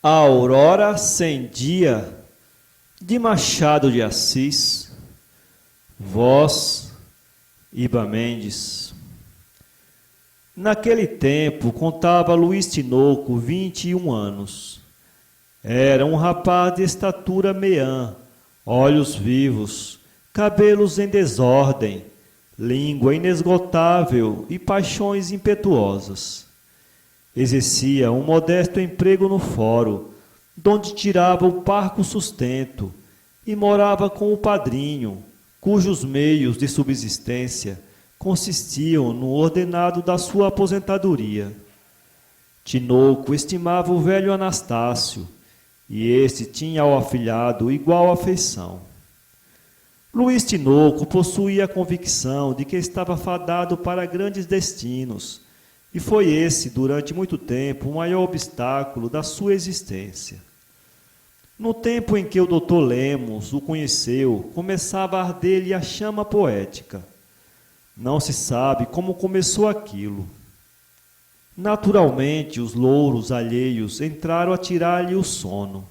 A Aurora Sem Dia, de Machado de Assis. Voz, Iba Mendes. Naquele tempo, contava Luís Tinoco 21 anos. Era um rapaz de estatura meã, olhos vivos, cabelos em desordem, língua inesgotável e paixões impetuosas. Exercia um modesto emprego no fórum, donde tirava o parco sustento, e morava com o padrinho, cujos meios de subsistência consistiam no ordenado da sua aposentadoria. Tinoco estimava o velho Anastácio, e este tinha ao afilhado igual afeição. Luís Tinoco possuía a convicção de que estava fadado para grandes destinos, e foi esse, durante muito tempo, o maior obstáculo da sua existência. No tempo em que o Dr. Lemos o conheceu, começava a arder-lhe a chama poética. Não se sabe como começou aquilo. Naturalmente, os louros alheios entraram a tirar-lhe o sono.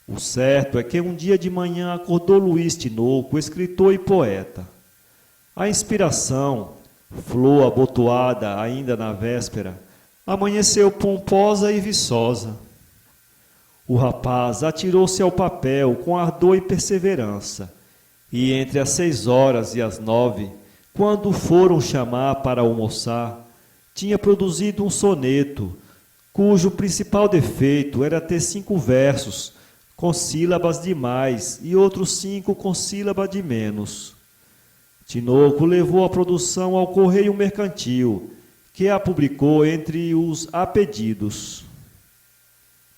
O certo é que um dia de manhã acordou Luís Tinoco, escritor e poeta. A inspiração, flor abotoada ainda na véspera, amanheceu pomposa e viçosa. O rapaz atirou-se ao papel com ardor e perseverança, e entre as 6 horas e as 9, quando o foram chamar para almoçar, tinha produzido um soneto, cujo principal defeito era ter 5 versos, com sílabas de mais, e outros 5 com sílaba de menos. Tinoco levou a produção ao Correio Mercantil, que a publicou entre os apedidos.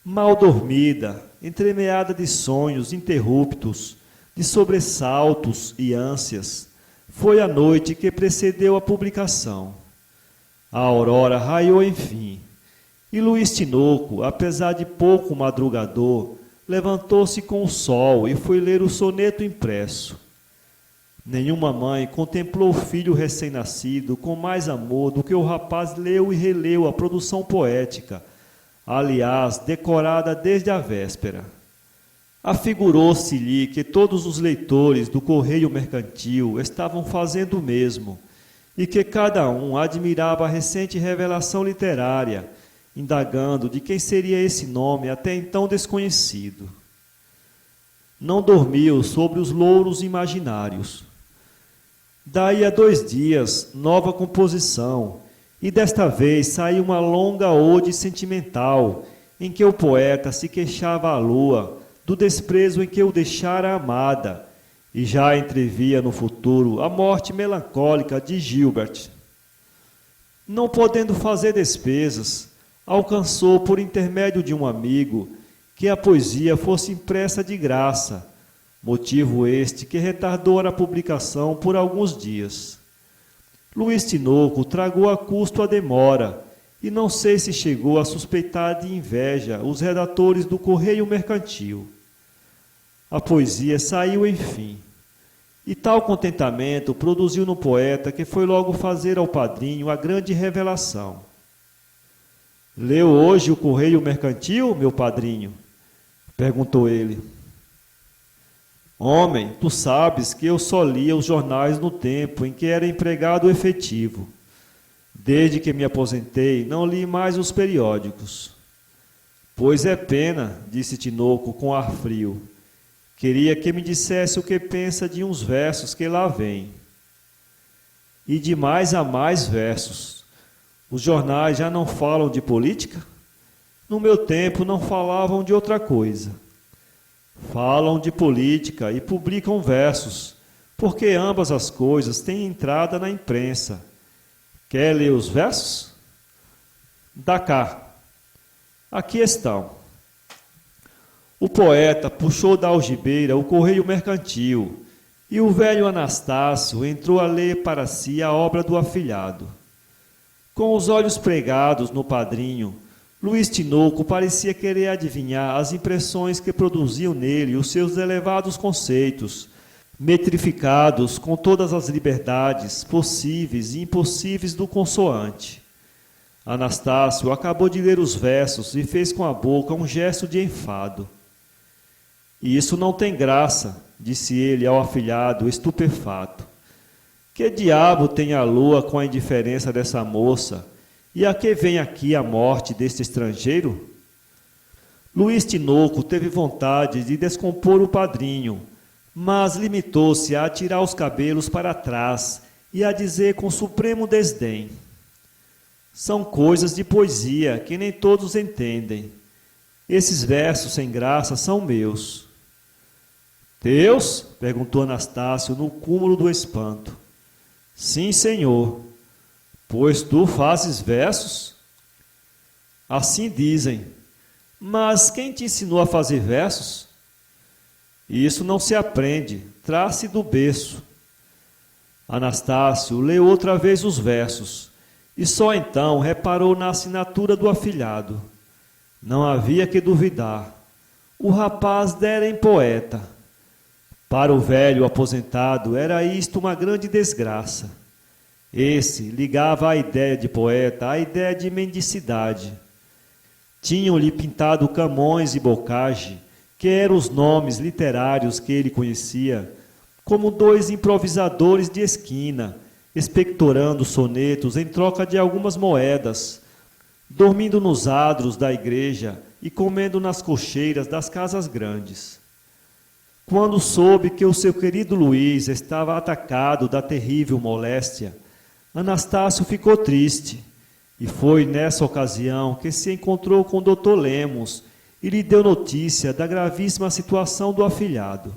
Mal dormida, entremeada de sonhos interruptos, de sobressaltos e ânsias, foi a noite que precedeu a publicação. A aurora raiou enfim, e Luís Tinoco, apesar de pouco madrugador, levantou-se com o sol e foi ler o soneto impresso. Nenhuma mãe contemplou o filho recém-nascido com mais amor do que o rapaz leu e releu a produção poética, aliás, decorada desde a véspera. Afigurou-se-lhe que todos os leitores do Correio Mercantil estavam fazendo o mesmo, e que cada um admirava a recente revelação literária, indagando de quem seria esse nome até então desconhecido. Não dormiu sobre os louros imaginários. Daí a 2 dias, nova composição, e desta vez saiu uma longa ode sentimental, em que o poeta se queixava à lua do desprezo em que o deixara a amada, e já entrevia no futuro a morte melancólica de Gilbert. Não podendo fazer despesas, alcançou por intermédio de um amigo que a poesia fosse impressa de graça, motivo este que retardou a publicação por alguns dias. Luís Tinoco tragou a custo a demora, e não sei se chegou a suspeitar de inveja os redatores do Correio Mercantil. A poesia saiu enfim, e tal contentamento produziu no poeta que foi logo fazer ao padrinho a grande revelação. «Leu hoje o Correio Mercantil, meu padrinho?» perguntou ele. «Homem, tu sabes que eu só lia os jornais no tempo em que era empregado efetivo. Desde que me aposentei, não li mais os periódicos.» «Pois é pena», disse Tinoco com ar frio. «Queria que me dissesse o que pensa de uns versos que lá vêm.» «E de mais a mais versos. Os jornais já não falam de política? No meu tempo não falavam de outra coisa. Falam de política e publicam versos, porque ambas as coisas têm entrada na imprensa. Quer ler os versos? Dá cá. Aqui estão.» O poeta puxou da algibeira o Correio Mercantil, e o velho Anastácio entrou a ler para si a obra do afilhado. Com os olhos pregados no padrinho, Luís Tinoco parecia querer adivinhar as impressões que produziam nele os seus elevados conceitos, metrificados com todas as liberdades possíveis e impossíveis do consoante. Anastácio acabou de ler os versos e fez com a boca um gesto de enfado. Isso não tem graça, disse ele ao afilhado, estupefato. Que diabo tem a lua com a indiferença dessa moça? E a que vem aqui a morte deste estrangeiro? Luís Tinoco teve vontade de descompor o padrinho, mas limitou-se a atirar os cabelos para trás e a dizer com supremo desdém: são coisas de poesia que nem todos entendem. Esses versos sem graça são meus. Teus? Perguntou Anastácio no cúmulo do espanto. Sim, senhor. Pois tu fazes versos? Assim dizem. Mas quem te ensinou a fazer versos? Isso não se aprende, traz-se do berço. Anastácio leu outra vez os versos, e só então reparou na assinatura do afilhado. Não havia que duvidar. O rapaz dera em poeta. Para o velho aposentado era isto uma grande desgraça. Esse ligava a ideia de poeta à ideia de mendicidade. Tinham-lhe pintado Camões e Bocage, que eram os nomes literários que ele conhecia, como dois improvisadores de esquina, expectorando sonetos em troca de algumas moedas, dormindo nos adros da igreja e comendo nas cocheiras das casas grandes. Quando soube que o seu querido Luís estava atacado da terrível moléstia, Anastácio ficou triste, e foi nessa ocasião que se encontrou com o Dr. Lemos e lhe deu notícia da gravíssima situação do afilhado.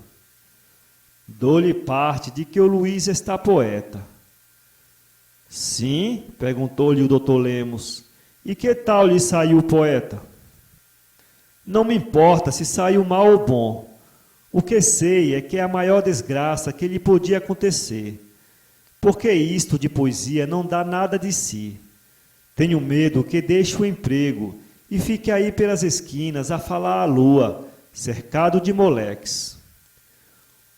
Dou-lhe parte de que o Luís está poeta. Sim? Perguntou-lhe o Dr. Lemos. E que tal lhe saiu o poeta? Não me importa se saiu mal ou bom. O que sei é que é a maior desgraça que lhe podia acontecer, porque isto de poesia não dá nada de si. Tenho medo que deixe o emprego e fique aí pelas esquinas a falar à lua, cercado de moleques.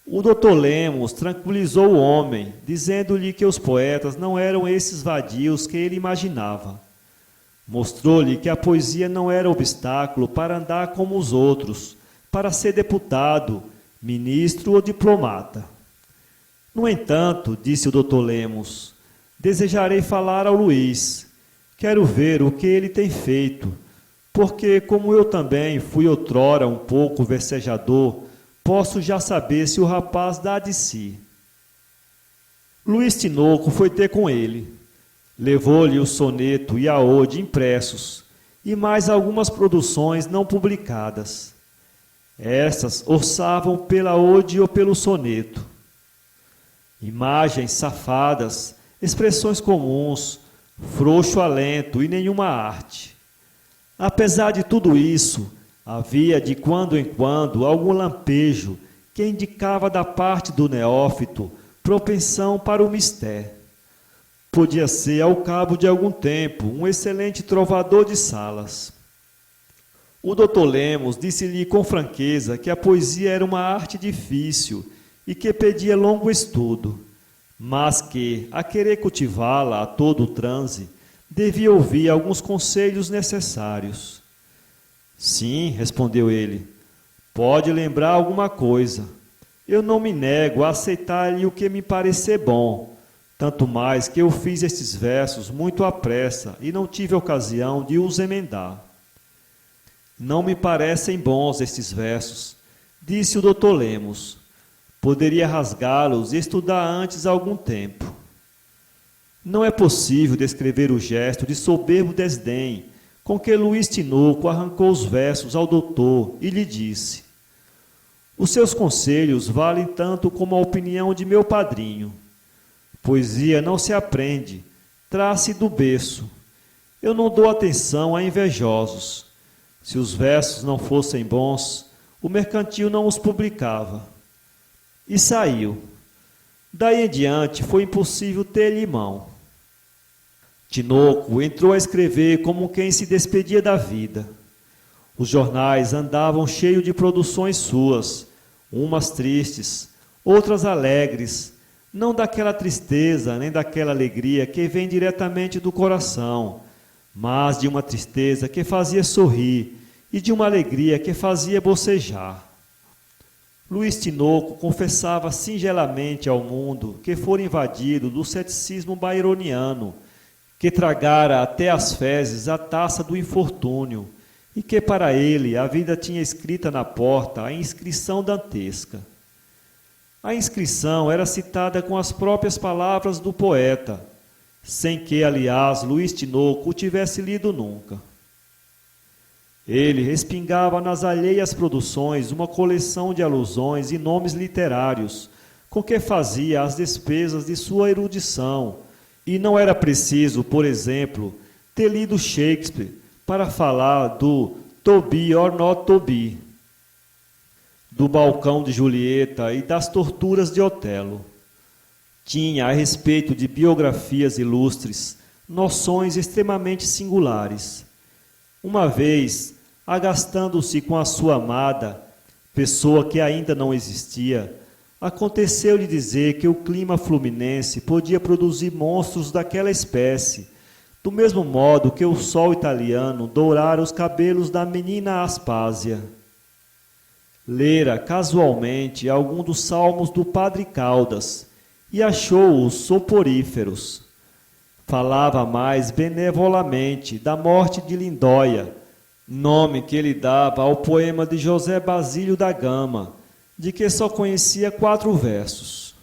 O doutor Lemos tranquilizou o homem, dizendo-lhe que os poetas não eram esses vadios que ele imaginava. Mostrou-lhe que a poesia não era obstáculo para andar como os outros, para ser deputado, ministro ou diplomata. No entanto, disse o doutor Lemos, desejarei falar ao Luís. Quero ver o que ele tem feito, porque, como eu também fui outrora um pouco versejador, posso já saber se o rapaz dá de si. Luís Tinoco foi ter com ele. Levou-lhe o soneto e a ode impressos, e mais algumas produções não publicadas. Estas orçavam pela ode ou pelo soneto. Imagens safadas, expressões comuns, frouxo alento e nenhuma arte. Apesar de tudo isso, havia de quando em quando algum lampejo que indicava da parte do neófito propensão para o mistério. Podia ser, ao cabo de algum tempo, um excelente trovador de salas. O doutor Lemos disse-lhe com franqueza que a poesia era uma arte difícil e que pedia longo estudo, mas que, a querer cultivá-la a todo o transe, devia ouvir alguns conselhos necessários. Sim, respondeu ele, pode lembrar alguma coisa. Eu não me nego a aceitar-lhe o que me parecer bom, tanto mais que eu fiz estes versos muito à pressa e não tive ocasião de os emendar. Não me parecem bons estes versos, disse o doutor Lemos. Poderia rasgá-los e estudar antes algum tempo. Não é possível descrever o gesto de soberbo desdém com que Luís Tinoco arrancou os versos ao doutor e lhe disse: os seus conselhos valem tanto como a opinião de meu padrinho. Poesia não se aprende, traz-se do berço. Eu não dou atenção a invejosos. Se os versos não fossem bons, o mercantil não os publicava. E saiu. Daí em diante foi impossível ter-lhe mão. Tinoco entrou a escrever como quem se despedia da vida. Os jornais andavam cheios de produções suas, umas tristes, outras alegres, não daquela tristeza nem daquela alegria que vem diretamente do coração, mas de uma tristeza que fazia sorrir e de uma alegria que fazia bocejar. Luiz Tinoco confessava singelamente ao mundo que fora invadido do ceticismo byroniano, que tragara até as fezes a taça do infortúnio, e que para ele a vida tinha escrita na porta a inscrição dantesca. A inscrição era citada com as próprias palavras do poeta, sem que, aliás, Luiz Tinoco o tivesse lido nunca. Ele respingava nas alheias produções uma coleção de alusões e nomes literários, com que fazia as despesas de sua erudição, e não era preciso, por exemplo, ter lido Shakespeare para falar do To Be or Not To Be, do balcão de Julieta e das torturas de Otelo. Tinha, a respeito de biografias ilustres, noções extremamente singulares. Uma vez, agastando-se com a sua amada, pessoa que ainda não existia, aconteceu-lhe dizer que o clima fluminense podia produzir monstros daquela espécie, do mesmo modo que o sol italiano dourara os cabelos da menina Aspásia. Lera casualmente algum dos salmos do Padre Caldas e achou-os soporíferos. Falava mais benevolamente da morte de Lindóia, nome que ele dava ao poema de José Basílio da Gama, de que só conhecia 4 versos.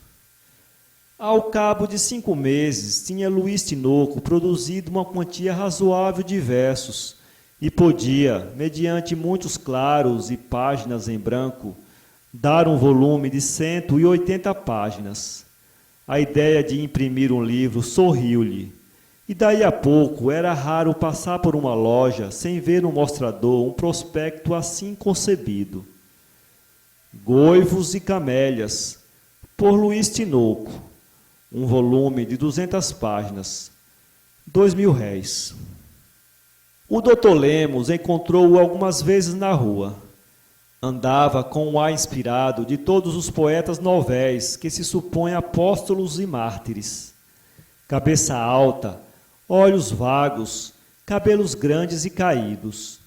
Ao cabo de 5 meses, tinha Luiz Tinoco produzido uma quantia razoável de versos e podia, mediante muitos claros e páginas em branco, dar um volume de 180 páginas. A ideia de imprimir um livro sorriu-lhe, e daí a pouco era raro passar por uma loja sem ver no mostrador um prospecto assim concebido. Goivos e Camélias, por Luiz Tinoco, um volume de 200 páginas, R$2.000. O Dr. Lemos encontrou-o algumas vezes na rua. Andava com o ar inspirado de todos os poetas novéis que se supõem apóstolos e mártires. Cabeça alta, olhos vagos, cabelos grandes e caídos.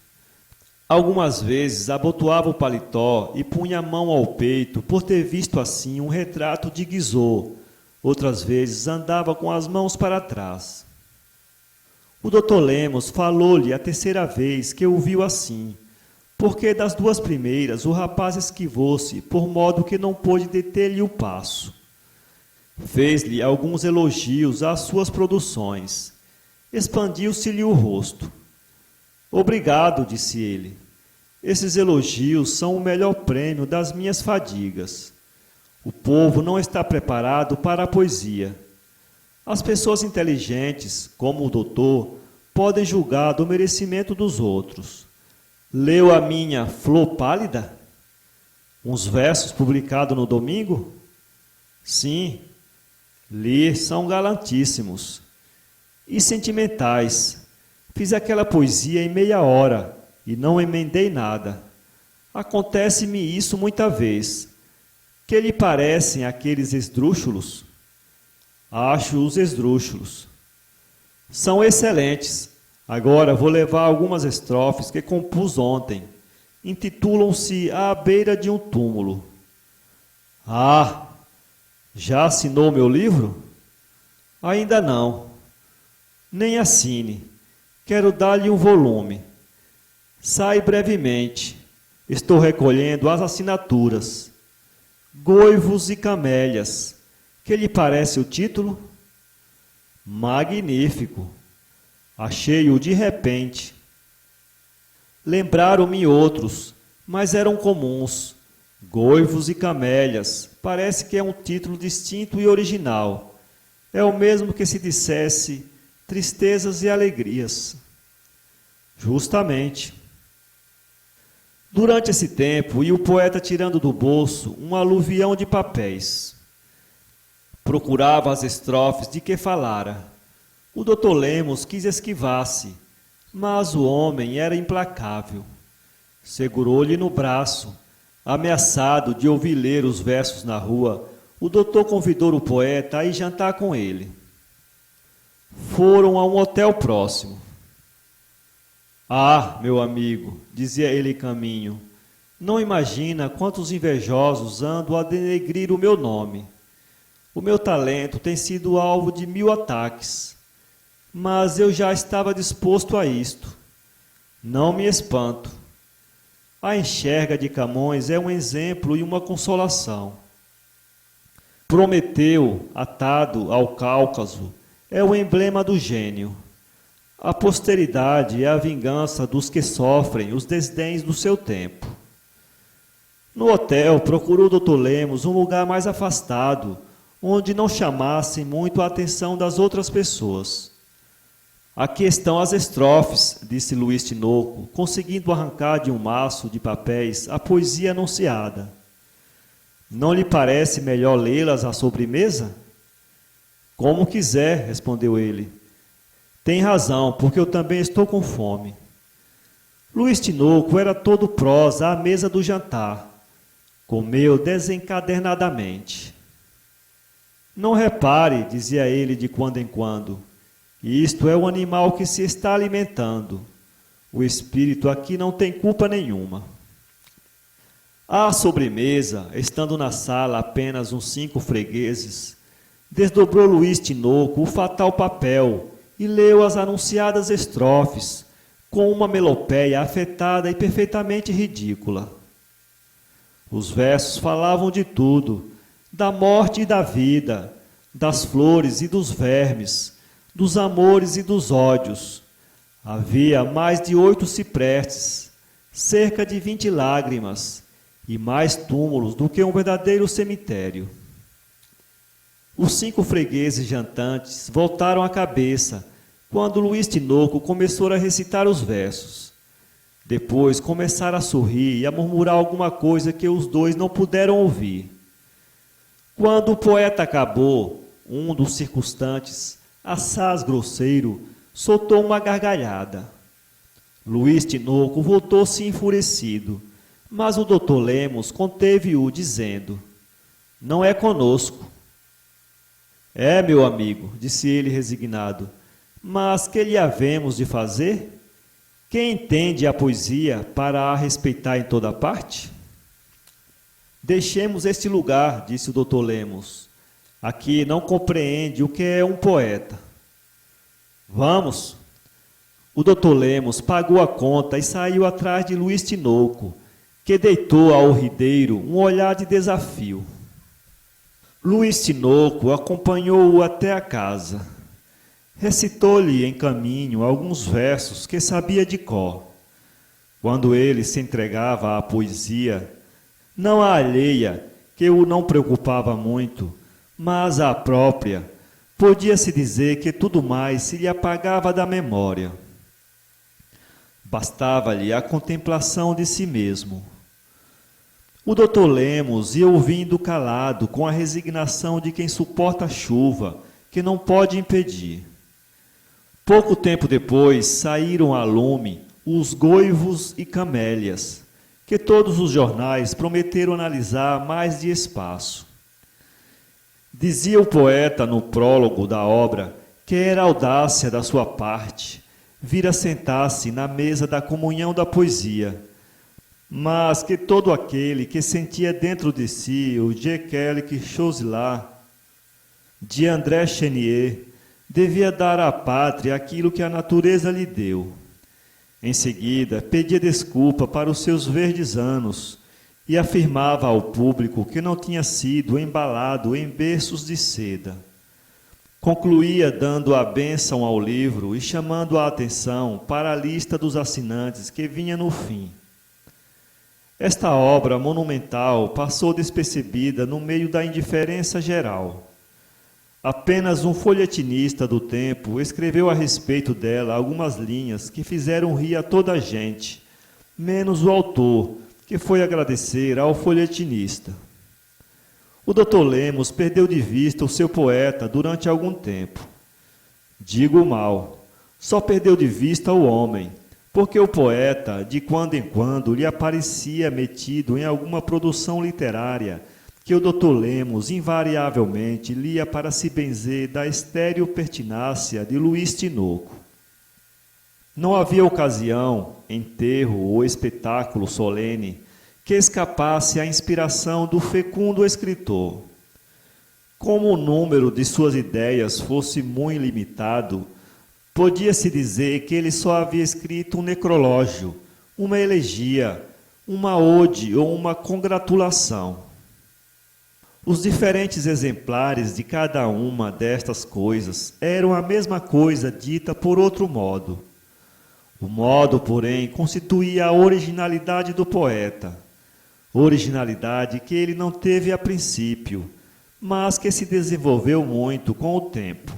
Algumas vezes abotoava o paletó e punha a mão ao peito por ter visto assim um retrato de Guizot. Outras vezes andava com as mãos para trás. O Dr. Lemos falou-lhe a 3ª vez que o viu assim, porque das 2 primeiras o rapaz esquivou-se, por modo que não pôde deter-lhe o passo. Fez-lhe alguns elogios às suas produções. Expandiu-se-lhe o rosto. Obrigado, disse ele. Esses elogios são o melhor prêmio das minhas fadigas. O povo não está preparado para a poesia. As pessoas inteligentes, como o doutor, podem julgar do merecimento dos outros. Leu a minha Flor Pálida? Uns versos publicados no domingo? Sim, li, são galantíssimos. E sentimentais. Fiz aquela poesia em meia hora e não emendei nada. Acontece-me isso muita vez. Que lhe parecem aqueles esdrúxulos? Acho-os esdrúxulos. São excelentes. Agora vou levar algumas estrofes que compus ontem. Intitulam-se À Beira de um Túmulo. Ah, já assinou meu livro? Ainda não. Nem assine. Quero dar-lhe um volume. Sai brevemente. Estou recolhendo as assinaturas. Goivos e Camélias. Que lhe parece o título? Magnífico. Achei-o de repente. Lembraram-me outros, mas eram comuns. Goivos e Camélias. Parece que é um título distinto e original. É o mesmo que se dissesse Tristezas e Alegrias. Justamente. Durante esse tempo, ia o poeta tirando do bolso um aluvião de papéis. Procurava as estrofes de que falara. O Dr. Lemos quis esquivar-se, mas o homem era implacável. Segurou-lhe no braço. Ameaçado de ouvir ler os versos na rua, o doutor convidou o poeta a ir jantar com ele. Foram a um hotel próximo. Ah, meu amigo, dizia ele em caminho, não imagina quantos invejosos andam a denegrir o meu nome. O meu talento tem sido alvo de 1000 ataques, mas eu já estava disposto a isto. Não me espanto. A enxerga de Camões é um exemplo e uma consolação. Prometeu, atado ao Cáucaso, é o emblema do gênio. A posteridade é a vingança dos que sofrem os desdéns do seu tempo. No hotel, procurou o Dr. Lemos um lugar mais afastado, onde não chamassem muito a atenção das outras pessoas. Aqui estão as estrofes, disse Luiz Tinoco, conseguindo arrancar de um maço de papéis a poesia anunciada. Não lhe parece melhor lê-las à sobremesa? Como quiser, respondeu ele. Tem razão, porque eu também estou com fome. Luiz Tinoco era todo prosa à mesa do jantar. Comeu desencadernadamente. Não repare, dizia ele de quando em quando, isto é o animal que se está alimentando. O espírito aqui não tem culpa nenhuma. À sobremesa, estando na sala apenas uns 5 fregueses, desdobrou Luiz Tinoco o fatal papel e leu as anunciadas estrofes, com uma melopéia afetada e perfeitamente ridícula. Os versos falavam de tudo, da morte e da vida, das flores e dos vermes, dos amores e dos ódios. Havia mais de 8 ciprestes, cerca de 20 lágrimas, e mais túmulos do que um verdadeiro cemitério. Os 5 fregueses jantantes voltaram a cabeça quando Luiz Tinoco começou a recitar os versos. Depois começaram a sorrir e a murmurar alguma coisa que os dois não puderam ouvir. Quando o poeta acabou, um dos circunstantes, assaz grosseiro, soltou uma gargalhada. Luiz Tinoco voltou-se enfurecido, mas o Dr. Lemos conteve-o, dizendo: não é conosco. É, meu amigo, disse ele resignado, mas que lhe havemos de fazer? Quem entende a poesia para a respeitar em toda parte? Deixemos este lugar, disse o Dr. Lemos. Aqui não compreende o que é um poeta. Vamos. O Dr. Lemos pagou a conta e saiu atrás de Luiz Tinoco, que deitou ao rideiro um olhar de desafio. Luiz Tinoco acompanhou-o até a casa. Recitou-lhe em caminho alguns versos que sabia de cor. Quando ele se entregava à poesia, não a alheia, que o não preocupava muito, mas a própria, podia-se dizer que tudo mais se lhe apagava da memória. Bastava-lhe a contemplação de si mesmo. O Dr. Lemos ia ouvindo calado, com a resignação de quem suporta a chuva, que não pode impedir. Pouco tempo depois saíram a lume os goivos e camélias, que todos os jornais prometeram analisar mais de espaço. Dizia o poeta no prólogo da obra que era audácia da sua parte vir a sentar-se na mesa da comunhão da poesia, mas que todo aquele que sentia dentro de si o Je quelque chose là, de André Chenier, devia dar à pátria aquilo que a natureza lhe deu. Em seguida, pedia desculpa para os seus verdes anos e afirmava ao público que não tinha sido embalado em berços de seda. Concluía dando a bênção ao livro e chamando a atenção para a lista dos assinantes que vinha no fim. Esta obra monumental passou despercebida no meio da indiferença geral. Apenas um folhetinista do tempo escreveu a respeito dela algumas linhas que fizeram rir a toda a gente, menos o autor, que foi agradecer ao folhetinista. O Dr. Lemos perdeu de vista o seu poeta durante algum tempo. Digo mal, só perdeu de vista o homem, porque o poeta, de quando em quando, lhe aparecia metido em alguma produção literária que o Dr. Lemos invariavelmente lia para se benzer da estéril pertinácia de Luiz Tinoco. Não havia ocasião, enterro ou espetáculo solene que escapasse à inspiração do fecundo escritor. Como o número de suas ideias fosse muito limitado, podia-se dizer que ele só havia escrito um necrológio, uma elegia, uma ode ou uma congratulação. Os diferentes exemplares de cada uma destas coisas eram a mesma coisa dita por outro modo. O modo, porém, constituía a originalidade do poeta, originalidade que ele não teve a princípio, mas que se desenvolveu muito com o tempo.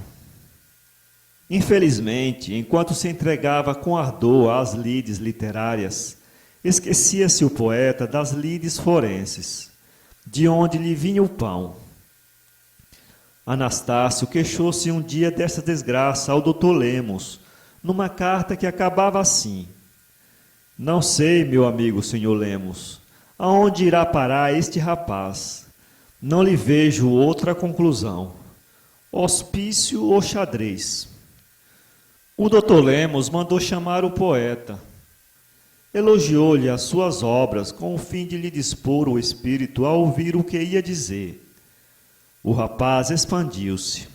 Infelizmente, enquanto se entregava com ardor às lides literárias, esquecia-se o poeta das lides forenses, de onde lhe vinha o pão. Anastácio queixou-se um dia dessa desgraça ao doutor Lemos, numa carta que acabava assim: Não sei, meu amigo senhor Lemos, aonde irá parar este rapaz. Não lhe vejo outra conclusão. Hospício ou xadrez? O doutor Lemos mandou chamar o poeta. Elogiou-lhe as suas obras com o fim de lhe dispor o espírito a ouvir o que ia dizer. O rapaz expandiu-se.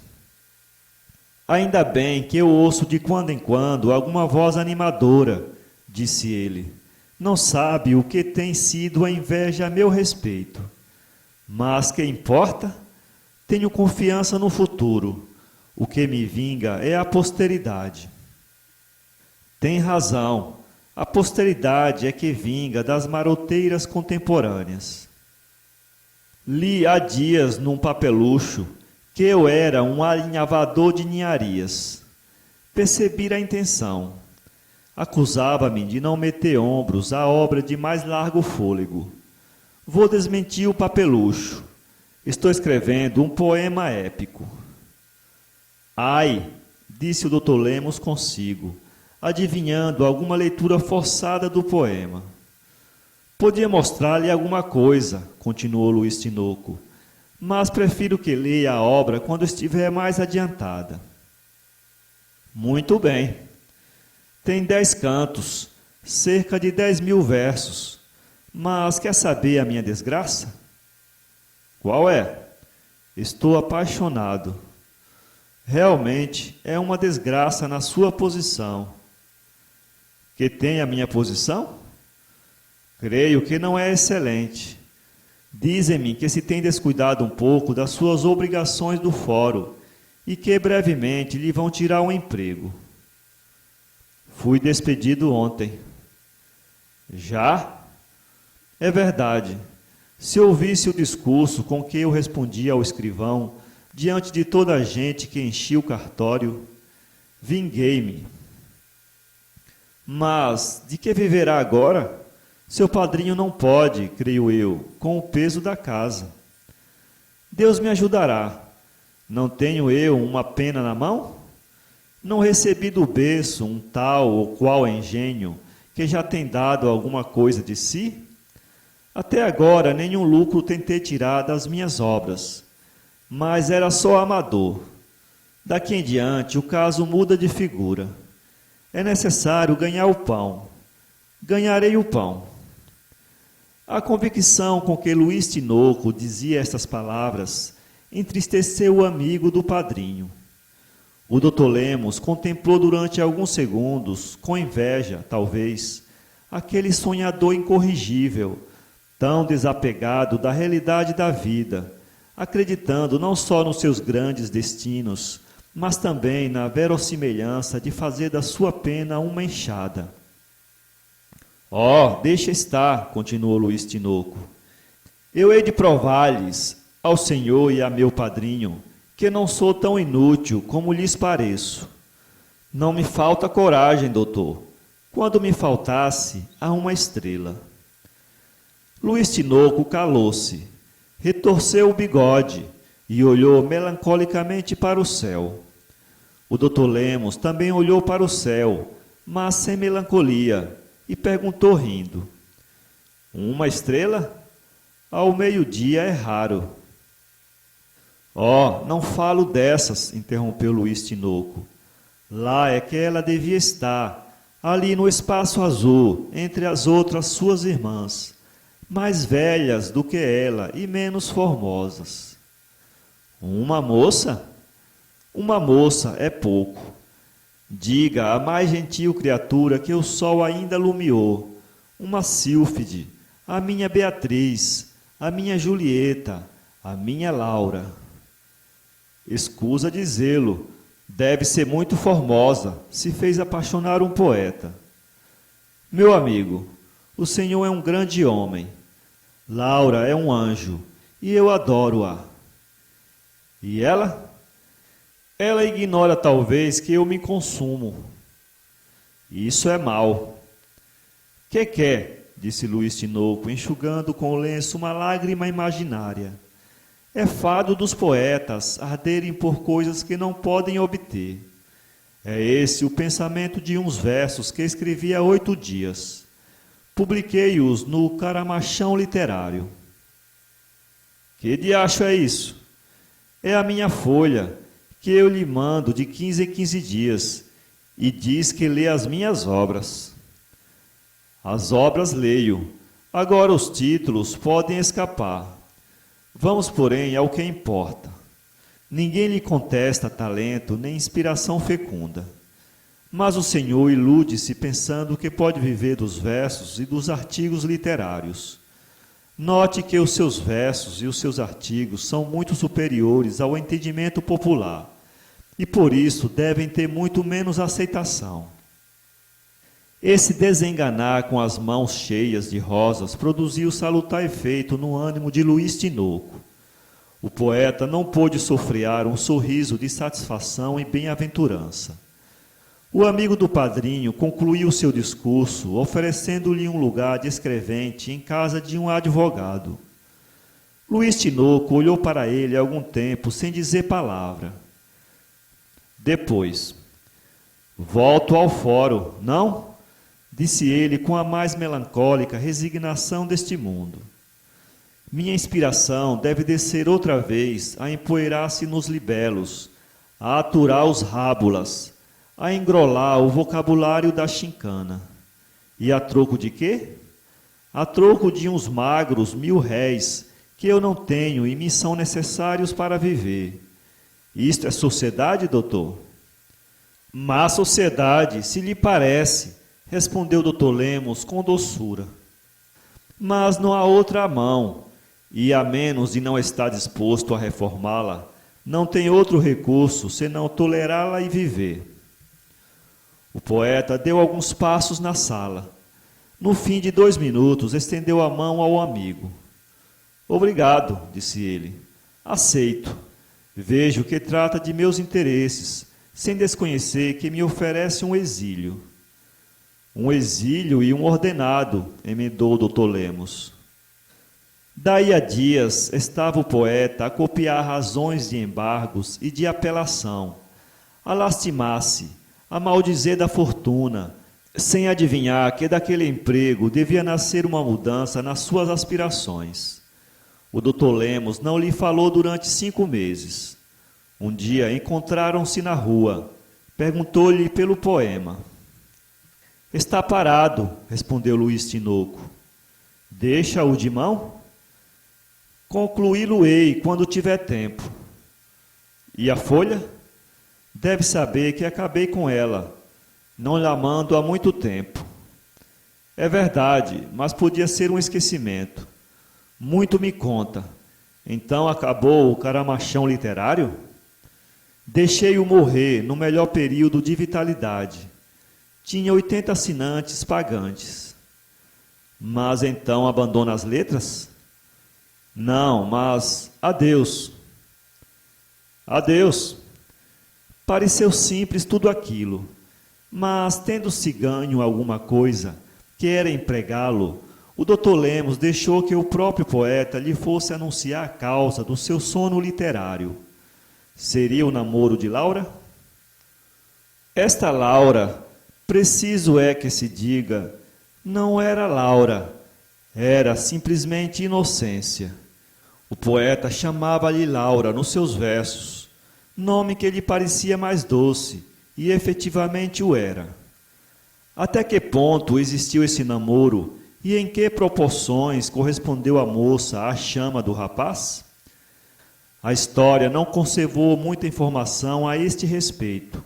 Ainda bem que eu ouço de quando em quando alguma voz animadora, disse ele. Não sabe o que tem sido a inveja a meu respeito. Mas que importa? Tenho confiança no futuro. O que me vinga é a posteridade. Tem razão. A posteridade é que vinga das maroteiras contemporâneas. Li há dias num papelucho que eu era um alinhavador de ninharias. Percebi a intenção. Acusava-me de não meter ombros à obra de mais largo fôlego. Vou desmentir o papelucho. Estou escrevendo um poema épico. Ai, disse o doutor Lemos consigo, adivinhando alguma leitura forçada do poema. Podia mostrar-lhe alguma coisa, continuou Luís Tinoco, mas prefiro que leia a obra quando estiver mais adiantada. Muito bem. Tem 10 cantos, cerca de 10.000 versos. Mas quer saber a minha desgraça? Qual é? Estou apaixonado. Realmente é uma desgraça na sua posição. Que tem a minha posição? Creio que não é excelente. Dizem-me que se tem descuidado um pouco das suas obrigações do fórum e que brevemente lhe vão tirar o emprego. Fui despedido ontem. Já? É verdade. Se ouvisse o discurso com que eu respondi ao escrivão, diante de toda a gente que enchia o cartório, vinguei-me. Mas de que viverá agora? Seu padrinho não pode, creio eu, com o peso da casa. Deus me ajudará. Não tenho eu uma pena na mão? Não recebi do berço um tal ou qual engenho que já tem dado alguma coisa de si? Até agora nenhum lucro tentei tirar das minhas obras, mas era só amador. Daqui em diante o caso muda de figura. É necessário ganhar o pão. Ganharei o pão. A convicção com que Luís Tinoco dizia estas palavras entristeceu o amigo do padrinho. O doutor Lemos contemplou durante alguns segundos, com inveja, talvez, aquele sonhador incorrigível, tão desapegado da realidade da vida, acreditando não só nos seus grandes destinos, mas também na verossimilhança de fazer da sua pena uma enxada. Deixa estar, continuou Luís Tinoco. Eu hei de provar-lhes, ao senhor e a meu padrinho, que não sou tão inútil como lhes pareço. Não me falta coragem, doutor, quando me faltasse a uma estrela. Luís Tinoco calou-se, retorceu o bigode e olhou melancolicamente para o céu. O doutor Lemos também olhou para o céu, mas sem melancolia, e perguntou rindo: Uma estrela? Ao meio-dia é raro. Não falo dessas, interrompeu Luís Tinoco. Lá é que ela devia estar, ali no espaço azul, entre as outras suas irmãs, mais velhas do que ela e menos formosas. Uma moça? Uma moça é pouco. Diga a mais gentil criatura que o sol ainda lumiou, uma sílfide, a minha Beatriz, a minha Julieta, a minha Laura. Escusa dizê-lo, deve ser muito formosa, se fez apaixonar um poeta. Meu amigo, o senhor é um grande homem. Laura é um anjo, e eu adoro-a. E ela? Ela ignora talvez que eu me consumo. Isso é mal. Que quer? Disse Luís Tinoco, enxugando com o lenço uma lágrima imaginária. É fado dos poetas arderem por coisas que não podem obter. É esse o pensamento de uns versos que escrevi há 8 dias. Publiquei-os no Caramachão Literário. Que diacho é isso? É a minha folha, que eu lhe mando de 15 em 15 dias, e diz que lê as minhas obras. As obras leio, agora os títulos podem escapar. Vamos, porém, ao que importa. Ninguém lhe contesta talento nem inspiração fecunda. Mas o senhor ilude-se pensando que pode viver dos versos e dos artigos literários. Note que os seus versos e os seus artigos são muito superiores ao entendimento popular e, por isso, devem ter muito menos aceitação. Esse desenganar com as mãos cheias de rosas produziu salutar efeito no ânimo de Luís Tinoco. O poeta não pôde sofrear um sorriso de satisfação e bem-aventurança. O amigo do padrinho concluiu seu discurso oferecendo-lhe um lugar de escrevente em casa de um advogado. Luís Tinoco olhou para ele algum tempo sem dizer palavra. Depois, volto ao fórum, não? Disse ele com a mais melancólica resignação deste mundo. Minha inspiração deve descer outra vez a empoeirar-se nos libelos, a aturar os rábulas, a engrolar o vocabulário da chincana. E a troco de quê? A troco de uns magros 1000 réis que eu não tenho e me são necessários para viver. Isto é sociedade, doutor? Má sociedade, se lhe parece, respondeu doutor Lemos com doçura. Mas não há outra mão, e a menos de não estar disposto a reformá-la, não tem outro recurso senão tolerá-la e viver. O poeta deu alguns passos na sala. No fim de 2 minutos, estendeu a mão ao amigo. Obrigado, disse ele. Aceito. Vejo que trata de meus interesses, sem desconhecer que me oferece um exílio. Um exílio e um ordenado, emendou o doutor Lemos. Daí a dias estava o poeta a copiar razões de embargos e de apelação, a lastimar-se, a maldizer da fortuna, sem adivinhar que daquele emprego devia nascer uma mudança nas suas aspirações. O doutor Lemos não lhe falou durante 5 meses. Um dia encontraram-se na rua. Perguntou-lhe pelo poema. Está parado, respondeu Luís Tinoco. Deixa-o de mão? Concluí-lo-ei quando tiver tempo. E a folha? Deve saber que acabei com ela. Não lhe mando há muito tempo. É verdade, mas podia ser um esquecimento. Muito me conta. Então acabou o Caramachão Literário? Deixei-o morrer no melhor período de vitalidade. Tinha 80 assinantes pagantes. Mas então abandona as letras? Não, mas adeus. Adeus. Pareceu simples tudo aquilo, mas tendo-se ganho alguma coisa, que era empregá-lo, o doutor Lemos deixou que o próprio poeta lhe fosse anunciar a causa do seu sono literário. Seria o namoro de Laura? Esta Laura, preciso é que se diga, não era Laura, era simplesmente inocência. O poeta chamava-lhe Laura nos seus versos, nome que lhe parecia mais doce, e efetivamente o era. Até que ponto existiu esse namoro e em que proporções correspondeu a moça à chama do rapaz? A história não conservou muita informação a este respeito.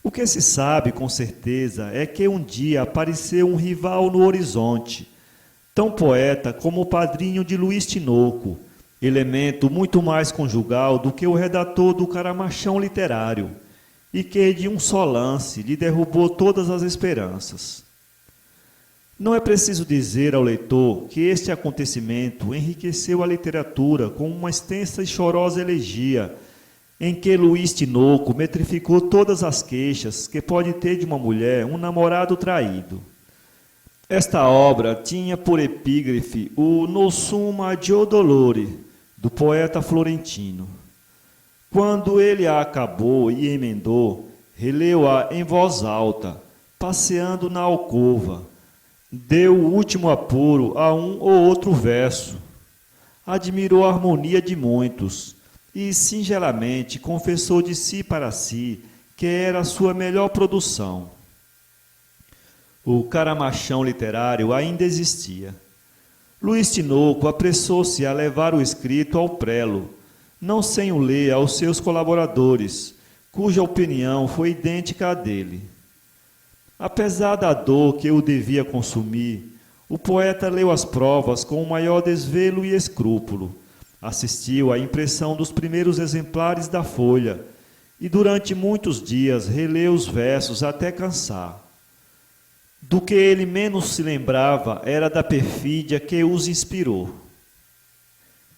O que se sabe com certeza é que um dia apareceu um rival no horizonte, tão poeta como o padrinho de Luís Tinoco, elemento muito mais conjugal do que o redator do Caramachão literário, e que de um só lance lhe derrubou todas as esperanças. Não é preciso dizer ao leitor que este acontecimento enriqueceu a literatura com uma extensa e chorosa elegia, em que Luís Tinoco metrificou todas as queixas que pode ter de uma mulher um namorado traído. Esta obra tinha por epígrafe o No Summa Dio Dolore, do poeta florentino. Quando ele a acabou e emendou, releu-a em voz alta, passeando na alcova. Deu o último apuro a um ou outro verso. Admirou a harmonia de muitos e, singelamente, confessou de si para si que era a sua melhor produção. O Caramachão literário ainda existia. Luís Tinoco apressou-se a levar o escrito ao prelo, não sem o ler aos seus colaboradores, cuja opinião foi idêntica à dele. Apesar da dor que o devia consumir, o poeta leu as provas com o maior desvelo e escrúpulo, assistiu à impressão dos primeiros exemplares da folha e durante muitos dias releu os versos até cansar. Do que ele menos se lembrava era da perfídia que os inspirou.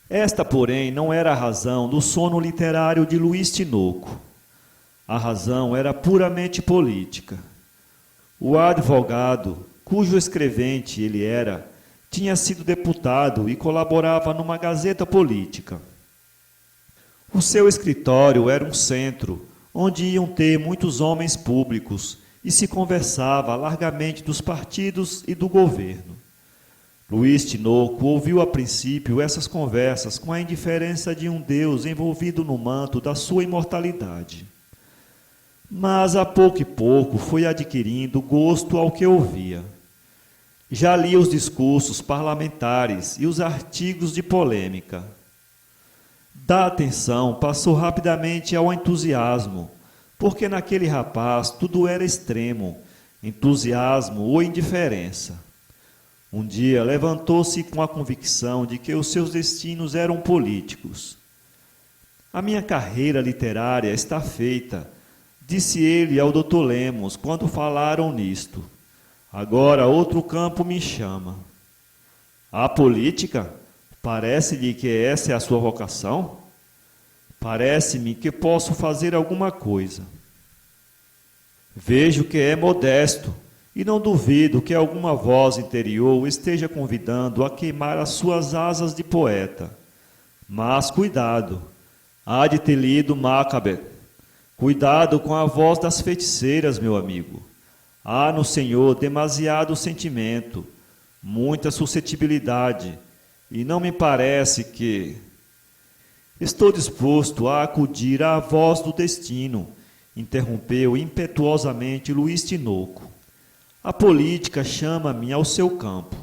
Esta, porém, não era a razão do sono literário de Luís Tinoco. A razão era puramente política. O advogado, cujo escrevente ele era, tinha sido deputado e colaborava numa gazeta política. O seu escritório era um centro, onde iam ter muitos homens públicos e se conversava largamente dos partidos e do governo. Luís Tinoco ouviu a princípio essas conversas com a indiferença de um Deus envolvido no manto da sua imortalidade. Mas a pouco e pouco foi adquirindo gosto ao que ouvia. Já lia os discursos parlamentares e os artigos de polêmica. Da atenção passou rapidamente ao entusiasmo, porque naquele rapaz tudo era extremo, entusiasmo ou indiferença. Um dia levantou-se com a convicção de que os seus destinos eram políticos. A minha carreira literária está feita, disse ele ao Dr. Lemos quando falaram nisto. Agora outro campo me chama. A política? Parece-lhe que essa é a sua vocação? Parece-me que posso fazer alguma coisa. Vejo que é modesto, e não duvido que alguma voz interior o esteja convidando a queimar as suas asas de poeta. Mas cuidado, há de ter lido Macbeth. Cuidado com a voz das feiticeiras, meu amigo. Há no Senhor demasiado sentimento, muita suscetibilidade, e não me parece que... Estou disposto a acudir à voz do destino, interrompeu impetuosamente Luís Tinoco. A política chama-me ao seu campo.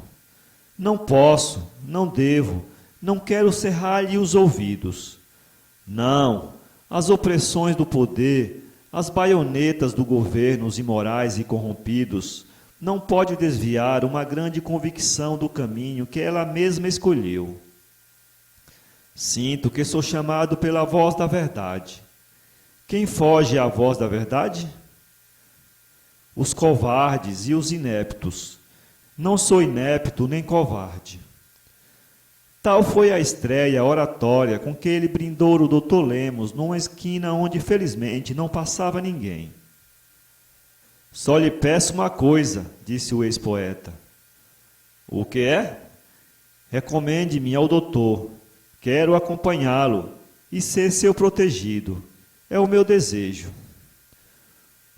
Não posso, não devo, não quero cerrar-lhe os ouvidos. Não, as opressões do poder, as baionetas do governos imorais e corrompidos, não pode desviar uma grande convicção do caminho que ela mesma escolheu. Sinto que sou chamado pela voz da verdade. Quem foge à voz da verdade? Os covardes e os ineptos. Não sou inepto nem covarde. Tal foi a estreia oratória com que ele brindou o Dr. Lemos numa esquina onde, felizmente, não passava ninguém. Só lhe peço uma coisa, disse o ex-poeta. O que é? Recomende-me ao doutor. Quero acompanhá-lo e ser seu protegido. É o meu desejo.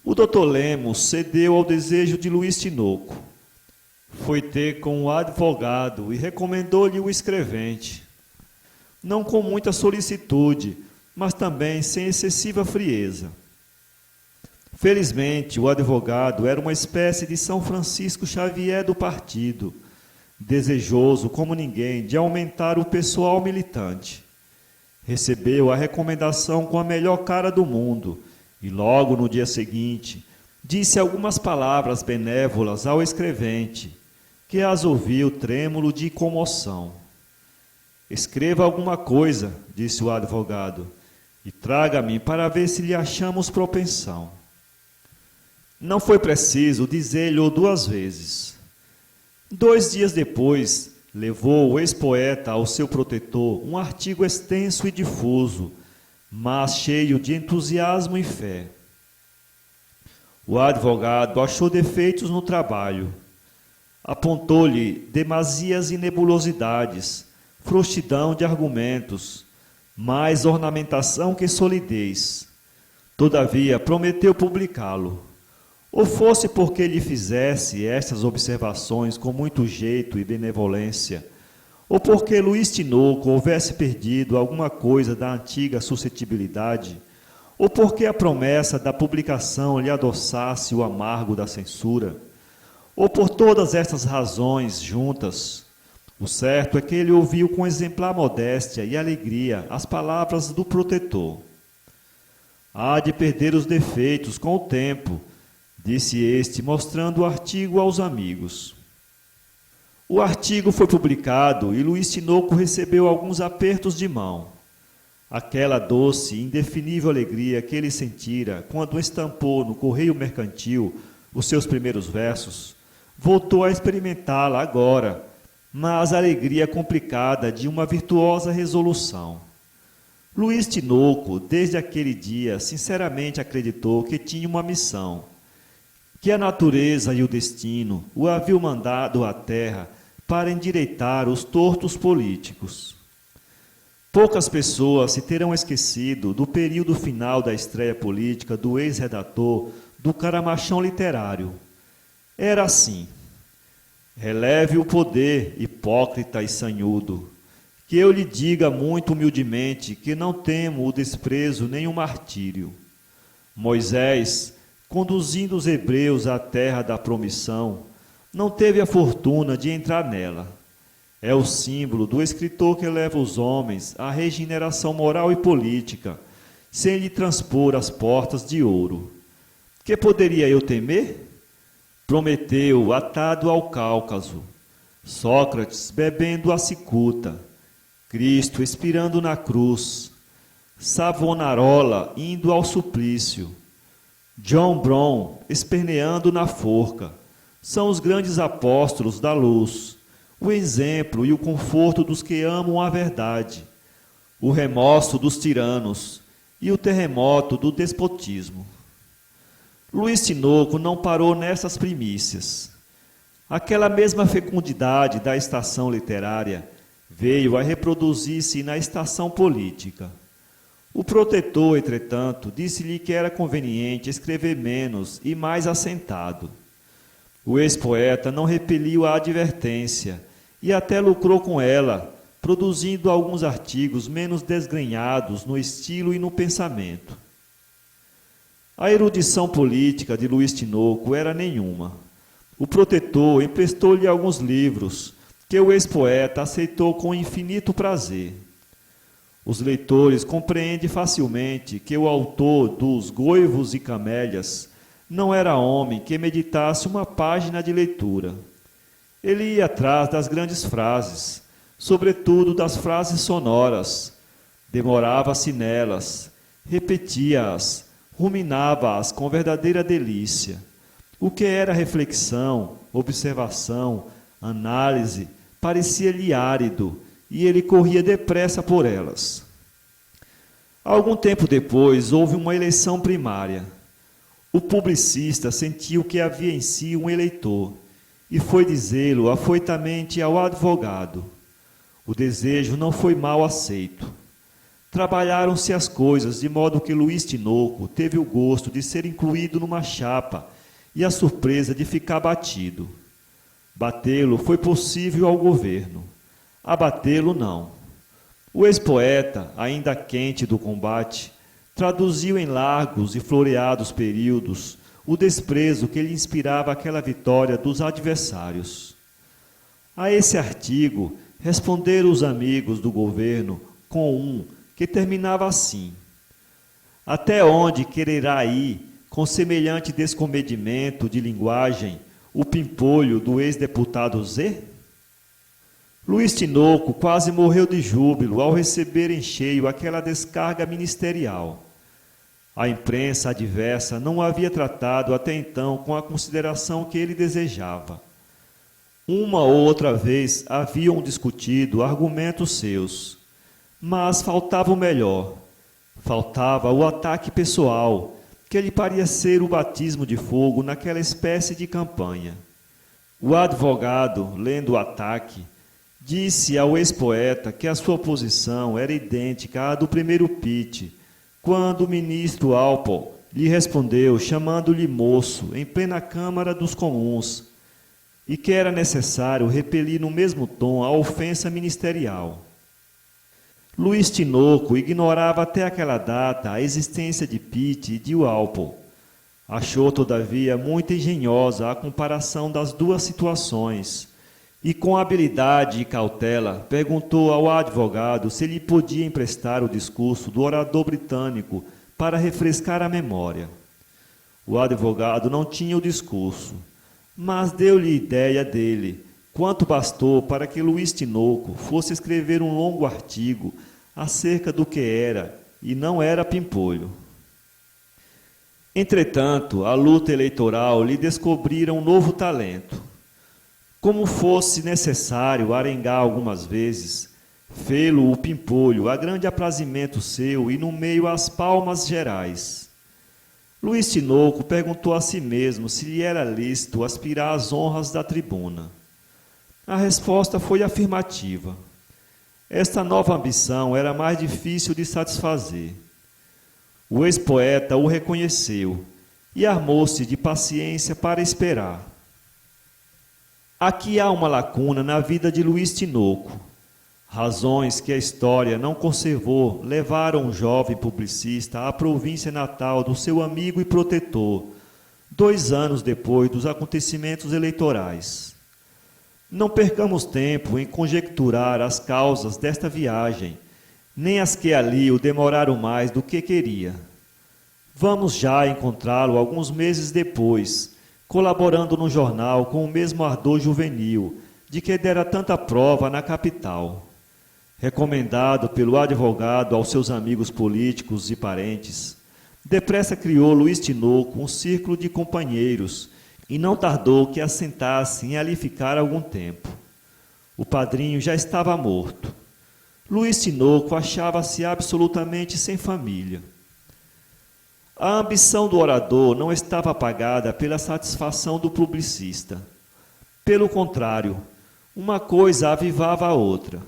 O Dr. Lemos cedeu ao desejo de Luís Tinoco. Foi ter com o advogado e recomendou-lhe o escrevente. Não com muita solicitude, mas também sem excessiva frieza. Felizmente, o advogado era uma espécie de São Francisco Xavier do partido, desejoso como ninguém de aumentar o pessoal militante. Recebeu a recomendação com a melhor cara do mundo e logo no dia seguinte disse algumas palavras benévolas ao escrevente, que as ouviu trêmulo de comoção. Escreva alguma coisa, disse o advogado, e traga-me para ver se lhe achamos propensão. Não foi preciso dizer-lhe 2 vezes. 2 dias depois, levou o ex-poeta ao seu protetor um artigo extenso e difuso, mas cheio de entusiasmo e fé. O advogado achou defeitos no trabalho. Apontou-lhe demasias e nebulosidades, frouxidão de argumentos, mais ornamentação que solidez. Todavia, prometeu publicá-lo. Ou fosse porque lhe fizesse estas observações com muito jeito e benevolência, ou porque Luís Tinoco houvesse perdido alguma coisa da antiga suscetibilidade, ou porque a promessa da publicação lhe adoçasse o amargo da censura, ou por todas estas razões juntas, o certo é que ele ouviu com exemplar modéstia e alegria as palavras do protetor. Há de perder os defeitos com o tempo, disse este, mostrando o artigo aos amigos. O artigo foi publicado e Luís Tinoco recebeu alguns apertos de mão. Aquela doce e indefinível alegria que ele sentira quando estampou no Correio Mercantil os seus primeiros versos, voltou a experimentá-la agora, mas a alegria complicada de uma virtuosa resolução. Luís Tinoco, desde aquele dia, sinceramente acreditou que tinha uma missão, que a natureza e o destino o haviam mandado à terra para endireitar os tortos políticos. Poucas pessoas se terão esquecido do período final da estreia política do ex-redator do Caramachão Literário. Era assim: releve o poder, hipócrita e sanhudo, que eu lhe diga muito humildemente que não temo o desprezo nem o martírio. Moisés, conduzindo os hebreus à terra da promissão, não teve a fortuna de entrar nela. É o símbolo do escritor que leva os homens à regeneração moral e política, sem lhe transpor as portas de ouro. Que poderia eu temer? Prometeu atado ao Cáucaso, Sócrates bebendo a cicuta, Cristo expirando na cruz, Savonarola indo ao suplício, John Brown esperneando na forca. São os grandes apóstolos da luz, o exemplo e o conforto dos que amam a verdade, o remorso dos tiranos e o terremoto do despotismo. Luís Tinoco não parou nessas primícias. Aquela mesma fecundidade da estação literária veio a reproduzir-se na estação política. O protetor, entretanto, disse-lhe que era conveniente escrever menos e mais assentado. O ex-poeta não repeliu a advertência e até lucrou com ela, produzindo alguns artigos menos desgrenhados no estilo e no pensamento. A erudição política de Luís Tinoco era nenhuma. O protetor emprestou-lhe alguns livros, que o ex-poeta aceitou com infinito prazer. Os leitores compreendem facilmente que o autor dos Goivos e Camélias não era homem que meditasse uma página de leitura. Ele ia atrás das grandes frases, sobretudo das frases sonoras, demorava-se nelas, repetia-as, ruminava-as com verdadeira delícia. O que era reflexão, observação, análise, parecia-lhe árido, e ele corria depressa por elas. Algum tempo depois, houve uma eleição primária. O publicista sentiu que havia em si um eleitor, e foi dizê-lo afoitamente ao advogado. O desejo não foi mal aceito. Trabalharam-se as coisas de modo que Luís Tinoco teve o gosto de ser incluído numa chapa e a surpresa de ficar batido. Batê-lo foi possível ao governo. Abatê-lo não. O ex-poeta, ainda quente do combate, traduziu em largos e floreados períodos o desprezo que lhe inspirava aquela vitória dos adversários. A esse artigo responderam os amigos do governo com um que terminava assim: até onde quererá ir, com semelhante descomedimento de linguagem, o pimpolho do ex-deputado Z? Luiz Tinoco quase morreu de júbilo ao receber em cheio aquela descarga ministerial. A imprensa adversa não o havia tratado até então com a consideração que ele desejava. Uma ou outra vez haviam discutido argumentos seus, mas faltava o melhor. Faltava o ataque pessoal, que lhe parecia ser o batismo de fogo naquela espécie de campanha. O advogado, lendo o ataque, disse ao ex-poeta que a sua posição era idêntica à do primeiro Pitt, quando o ministro Alport lhe respondeu, chamando-lhe moço, em plena Câmara dos Comuns, e que era necessário repelir no mesmo tom a ofensa ministerial. Luiz Tinoco ignorava até aquela data a existência de Pitt e de Walpole. Achou, todavia, muito engenhosa a comparação das duas situações e, com habilidade e cautela, perguntou ao advogado se lhe podia emprestar o discurso do orador britânico para refrescar a memória. O advogado não tinha o discurso, mas deu-lhe ideia dele, quanto bastou para que Luiz Tinoco fosse escrever um longo artigo acerca do que era e não era pimpolho. Entretanto, a luta eleitoral lhe descobrira um novo talento. Como fosse necessário arengar algumas vezes, fê-lo o pimpolho a grande aprazimento seu e no meio as palmas gerais. Luiz Tinoco perguntou a si mesmo se lhe era lícito aspirar às honras da tribuna. A resposta foi afirmativa. Esta nova ambição era mais difícil de satisfazer. O ex-poeta o reconheceu e armou-se de paciência para esperar. Aqui há uma lacuna na vida de Luiz Tinoco. Razões que a história não conservou levaram o jovem publicista à província natal do seu amigo e protetor, 2 anos depois dos acontecimentos eleitorais. Não percamos tempo em conjecturar as causas desta viagem, nem as que ali o demoraram mais do que queria. Vamos já encontrá-lo alguns meses depois, colaborando no jornal com o mesmo ardor juvenil, de que dera tanta prova na capital. Recomendado pelo advogado aos seus amigos políticos e parentes, depressa criou Luiz Tinoco um círculo de companheiros e não tardou que assentassem ali ficar algum tempo. O padrinho já estava morto. Luiz Tinoco achava-se absolutamente sem família. A ambição do orador não estava apagada pela satisfação do publicista. Pelo contrário, uma coisa avivava a outra.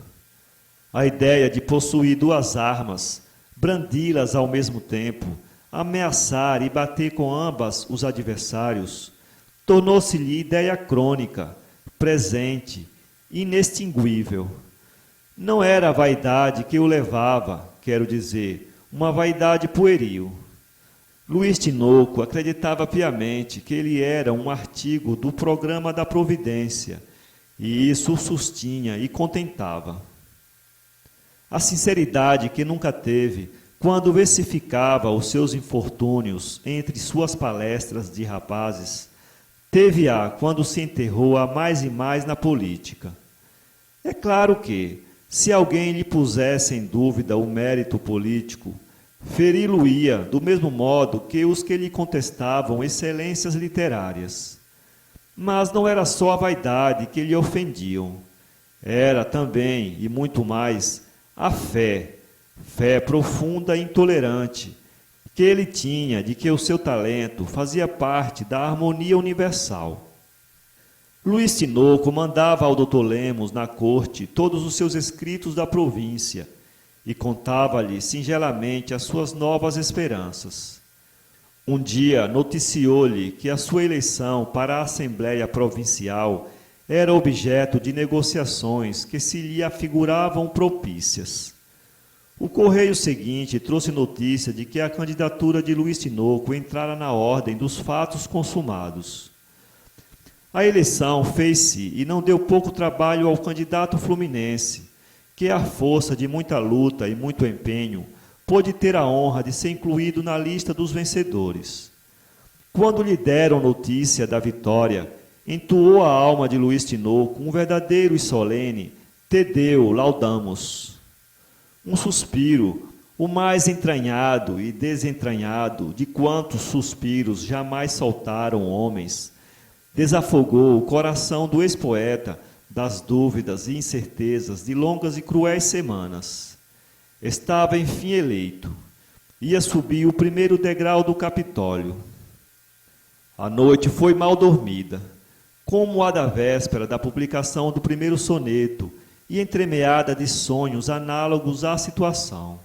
A ideia de possuir 2 armas, brandi-las ao mesmo tempo, ameaçar e bater com ambas os adversários, tornou-se-lhe ideia crônica, presente, inextinguível. Não era a vaidade que o levava, quero dizer, uma vaidade pueril. Luiz Tinoco acreditava piamente que ele era um artigo do programa da Providência, e isso o sustinha e contentava. A sinceridade que nunca teve, quando versificava os seus infortúnios entre suas palestras de rapazes, teve-a quando se enterrou a mais e mais na política. É claro que, se alguém lhe pusesse em dúvida o mérito político, feri-lo-ia do mesmo modo que os que lhe contestavam excelências literárias. Mas não era só a vaidade que lhe ofendiam. Era também, e muito mais, a fé profunda e intolerante, que ele tinha de que o seu talento fazia parte da harmonia universal. Luiz Tinoco mandava ao Dr. Lemos na corte todos os seus escritos da província e contava-lhe singelamente as suas novas esperanças. Um dia noticiou-lhe que a sua eleição para a Assembleia Provincial era objeto de negociações que se lhe afiguravam propícias. O correio seguinte trouxe notícia de que a candidatura de Luiz Tinoco entrara na ordem dos fatos consumados. A eleição fez-se e não deu pouco trabalho ao candidato fluminense, que, à força de muita luta e muito empenho, pôde ter a honra de ser incluído na lista dos vencedores. Quando lhe deram notícia da vitória, entoou a alma de Luiz Tinoco um verdadeiro e solene Te Deo laudamus. Um suspiro, o mais entranhado e desentranhado de quantos suspiros jamais soltaram homens, desafogou o coração do ex-poeta das dúvidas e incertezas de longas e cruéis semanas. Estava enfim eleito. Ia subir o primeiro degrau do Capitólio. A noite foi mal dormida, como a da véspera da publicação do primeiro soneto, e entremeada de sonhos análogos à situação.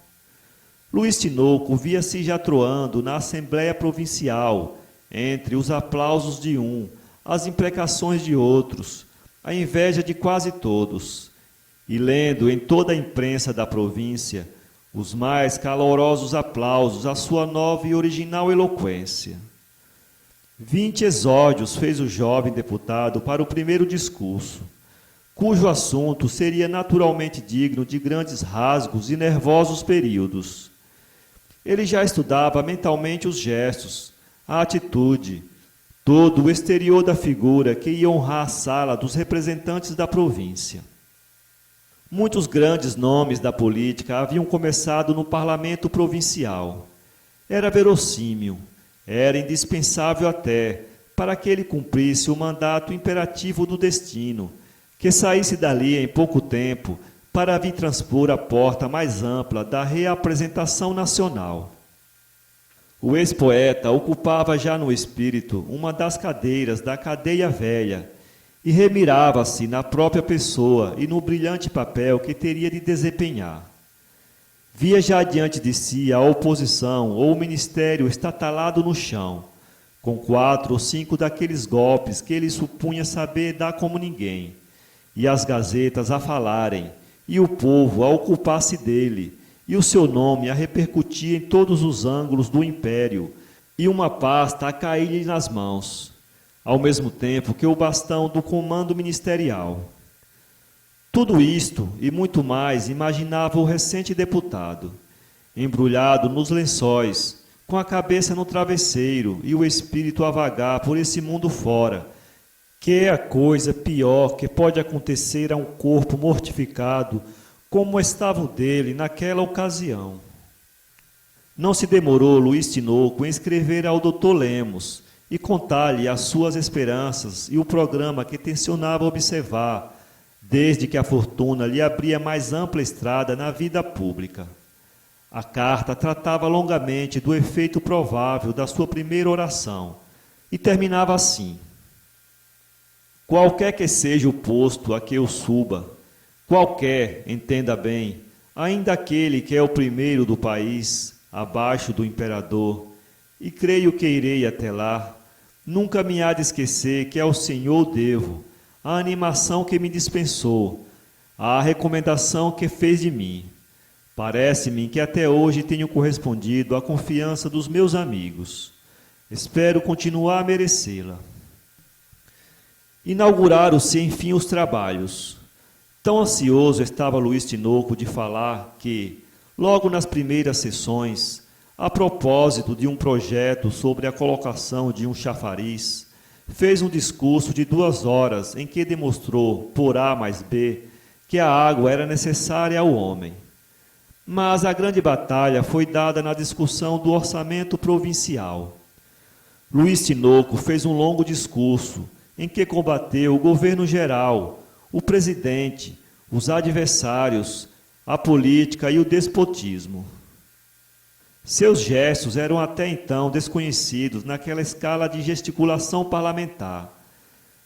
Luiz Tinoco via-se já troando na Assembleia Provincial, entre os aplausos de um, as imprecações de outros, a inveja de quase todos, e lendo em toda a imprensa da província os mais calorosos aplausos à sua nova e original eloquência. 20 exórdios fez o jovem deputado para o primeiro discurso, cujo assunto seria naturalmente digno de grandes rasgos e nervosos períodos. Ele já estudava mentalmente os gestos, a atitude, todo o exterior da figura que ia honrar a sala dos representantes da província. Muitos grandes nomes da política haviam começado no parlamento provincial. Era verossímil, era indispensável até, para que ele cumprisse o mandato imperativo do destino, que saísse dali em pouco tempo para vir transpor a porta mais ampla da reapresentação nacional. O ex-poeta ocupava já no espírito uma das cadeiras da cadeia velha e remirava-se na própria pessoa e no brilhante papel que teria de desempenhar. Via já diante de si a oposição ou o ministério estatalado no chão, com 4 ou 5 daqueles golpes que ele supunha saber dar como ninguém, e as gazetas a falarem, e o povo a ocupar-se dele, e o seu nome a repercutir em todos os ângulos do império, e uma pasta a cair-lhe nas mãos, ao mesmo tempo que o bastão do comando ministerial. Tudo isto e muito mais imaginava o recente deputado, embrulhado nos lençóis, com a cabeça no travesseiro e o espírito a vagar por esse mundo fora, que é a coisa pior que pode acontecer a um corpo mortificado como estava o dele naquela ocasião. Não se demorou Luiz Tinoco em escrever ao Dr. Lemos e contar-lhe as suas esperanças e o programa que tencionava observar, desde que a fortuna lhe abria mais ampla estrada na vida pública. A carta tratava longamente do efeito provável da sua primeira oração e terminava assim: qualquer que seja o posto a que eu suba, qualquer, entenda bem, ainda aquele que é o primeiro do país, abaixo do imperador, e creio que irei até lá, nunca me há de esquecer que ao Senhor devo a animação que me dispensou, a recomendação que fez de mim. Parece-me que até hoje tenho correspondido à confiança dos meus amigos. Espero continuar a merecê-la. Inauguraram-se, enfim, os trabalhos. Tão ansioso estava Luiz Tinoco de falar que, logo nas primeiras sessões, a propósito de um projeto sobre a colocação de um chafariz, fez um discurso de 2 horas em que demonstrou, por A mais B, que a água era necessária ao homem. Mas a grande batalha foi dada na discussão do orçamento provincial. Luiz Tinoco fez um longo discurso em que combateu o governo geral, o presidente, os adversários, a política e o despotismo. Seus gestos eram até então desconhecidos naquela escala de gesticulação parlamentar.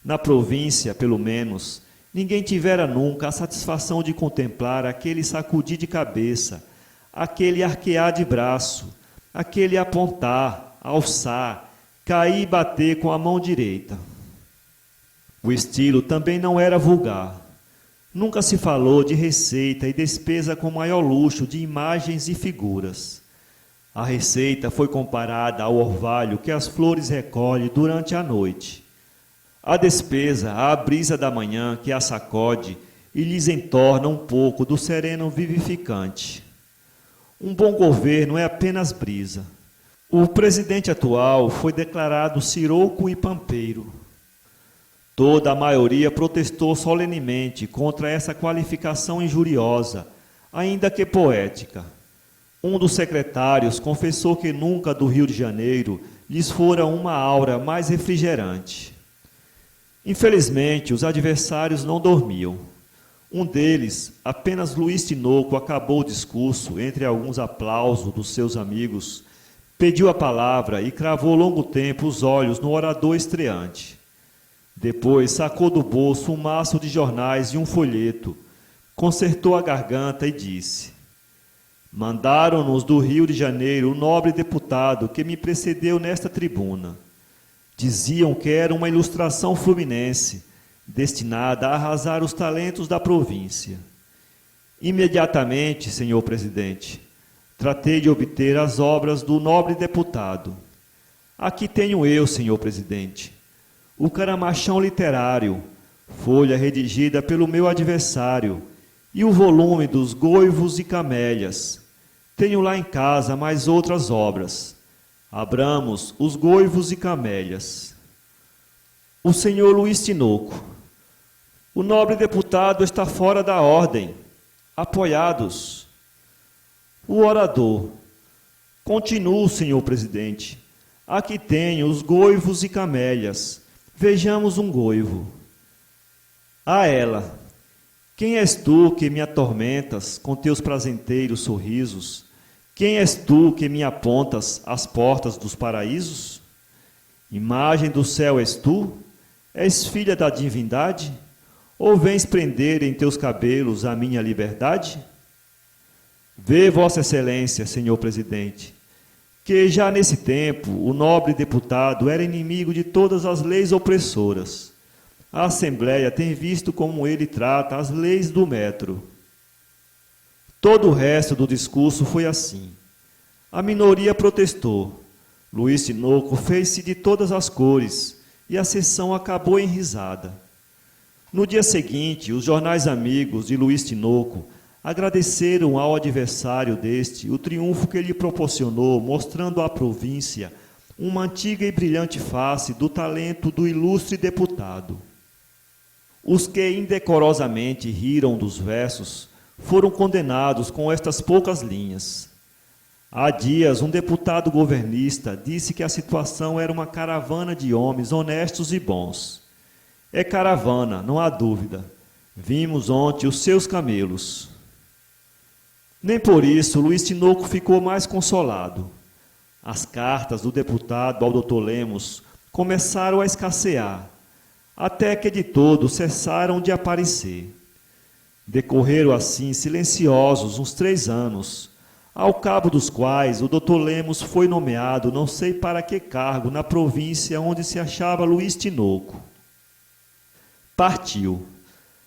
Na província, pelo menos, ninguém tivera nunca a satisfação de contemplar aquele sacudir de cabeça, aquele arquear de braço, aquele apontar, alçar, cair e bater com a mão direita. O estilo também não era vulgar. Nunca se falou de receita e despesa com maior luxo de imagens e figuras. A receita foi comparada ao orvalho que as flores recolhem durante a noite. A despesa, à brisa da manhã que a sacode e lhes entorna um pouco do sereno vivificante. Um bom governo é apenas brisa. O presidente atual foi declarado sirouco e pampeiro. Toda a maioria protestou solenemente contra essa qualificação injuriosa, ainda que poética. Um dos secretários confessou que nunca do Rio de Janeiro lhes fora uma aura mais refrigerante. Infelizmente, os adversários não dormiam. Um deles, apenas Luiz Tinoco, acabou o discurso, entre alguns aplausos dos seus amigos, pediu a palavra e cravou longo tempo os olhos no orador estreante. Depois sacou do bolso um maço de jornais e um folheto, consertou a garganta e disse: mandaram-nos do Rio de Janeiro o nobre deputado que me precedeu nesta tribuna. Diziam que era uma ilustração fluminense, destinada a arrasar os talentos da província. Imediatamente, senhor presidente, tratei de obter as obras do nobre deputado. Aqui tenho eu, senhor presidente, o Caramachão Literário, folha redigida pelo meu adversário, e o volume dos Goivos e Camélias. Tenho lá em casa mais outras obras. Abramos os Goivos e Camélias. O senhor Luiz Tinoco. O nobre deputado está fora da ordem. Apoiados. O orador. Continuo, senhor presidente. Aqui tenho os Goivos e Camélias. Vejamos um goivo. A ela. Quem és tu que me atormentas com teus prazenteiros sorrisos? Quem és tu que me apontas às portas dos paraísos? Imagem do céu és tu? És filha da divindade? Ou vens prender em teus cabelos a minha liberdade? Vê, Vossa Excelência, senhor presidente, que já nesse tempo o nobre deputado era inimigo de todas as leis opressoras. A Assembleia tem visto como ele trata as leis do metro. Todo o resto do discurso foi assim. A minoria protestou. Luiz Tinoco fez-se de todas as cores e a sessão acabou em risada. No dia seguinte, os jornais amigos de Luiz Tinoco agradeceram ao adversário deste o triunfo que lhe proporcionou, mostrando à província uma antiga e brilhante face do talento do ilustre deputado. Os que indecorosamente riram dos versos foram condenados com estas poucas linhas. Há dias, um deputado governista disse que a situação era uma caravana de homens honestos e bons. É caravana, não há dúvida. Vimos ontem os seus camelos. Nem por isso Luiz Tinoco ficou mais consolado. As cartas do deputado ao Dr. Lemos começaram a escassear, até que de todo cessaram de aparecer. Decorreram assim silenciosos uns 3 anos, ao cabo dos quais o Dr. Lemos foi nomeado não sei para que cargo na província onde se achava Luiz Tinoco. Partiu.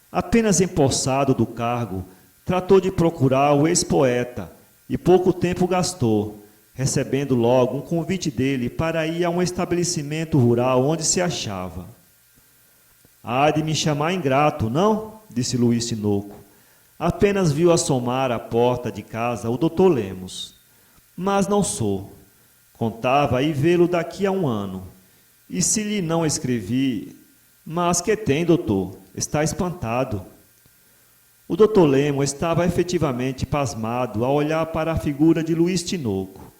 Apenas empossado do cargo, tratou de procurar o ex-poeta e pouco tempo gastou, recebendo logo um convite dele para ir a um estabelecimento rural onde se achava. Há de me chamar ingrato, não? Disse Luiz Tinoco. Apenas viu assomar à porta de casa o Dr. Lemos. Mas não sou. Contava ir vê-lo daqui a 1 ano. E se lhe não escrevi... Mas que tem, doutor? Está espantado. O Dr. Lemos estava efetivamente pasmado ao olhar para a figura de Luiz Tinoco.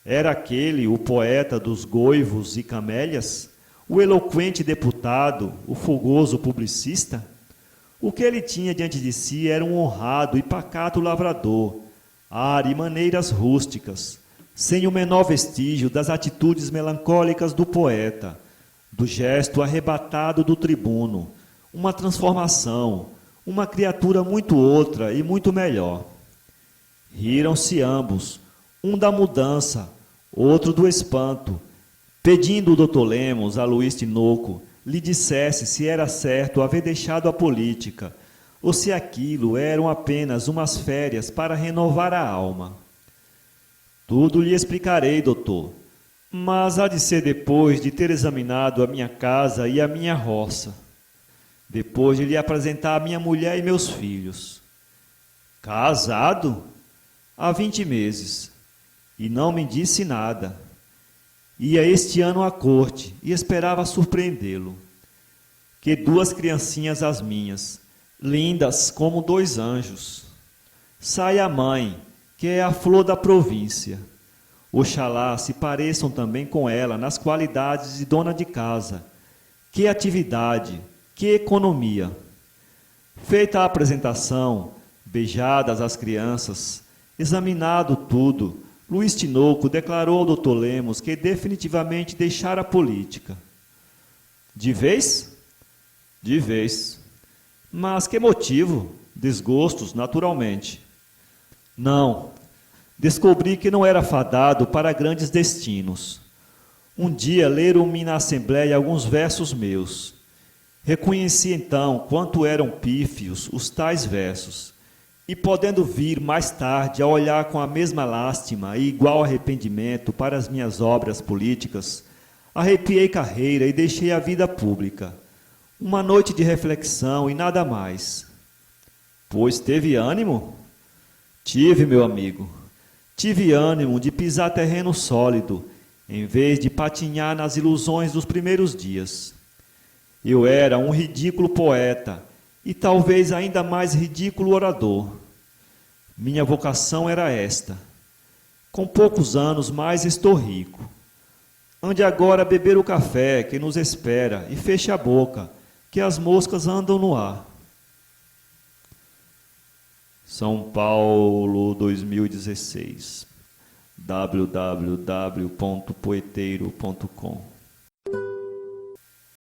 Era aquele o poeta dos Goivos e Camélias? O eloquente deputado, o fogoso publicista? O que ele tinha diante de si era um honrado e pacato lavrador, ar e maneiras rústicas, sem o menor vestígio das atitudes melancólicas do poeta, do gesto arrebatado do tribuno, uma transformação, uma criatura muito outra e muito melhor. Riram-se ambos, um da mudança, outro do espanto, pedindo o Dr. Lemos a Luiz Tinoco lhe dissesse se era certo haver deixado a política, ou se aquilo eram apenas umas férias para renovar a alma. Tudo lhe explicarei, doutor, mas há de ser depois de ter examinado a minha casa e a minha roça, depois de lhe apresentar a minha mulher e meus filhos. Casado? Há 20 meses, e não me disse nada. Ia este ano à corte e esperava surpreendê-lo. Que 2 criancinhas as minhas, lindas como 2 anjos. Sai a mãe, que é a flor da província. Oxalá se pareçam também com ela nas qualidades de dona de casa. Que atividade, que economia! Feita a apresentação, beijadas as crianças, examinado tudo, Luiz Tinoco declarou ao Dr. Lemos que definitivamente deixara a política. De vez? De vez. Mas que motivo? Desgostos, naturalmente. Não. Descobri que não era fadado para grandes destinos. Um dia leram-me na Assembleia alguns versos meus. Reconheci então quanto eram pífios os tais versos, e podendo vir mais tarde a olhar com a mesma lástima e igual arrependimento para as minhas obras políticas, arrepiei carreira e deixei a vida pública. Uma noite de reflexão e nada mais. Pois teve ânimo? Tive, meu amigo. Tive ânimo de pisar terreno sólido, em vez de patinhar nas ilusões dos primeiros dias. Eu era um ridículo poeta e talvez ainda mais ridículo orador. Minha vocação era esta. Com poucos anos mais estou rico. Ande agora beber o café que nos espera e feche a boca, que as moscas andam no ar. São Paulo, 2016. www.poeteiro.com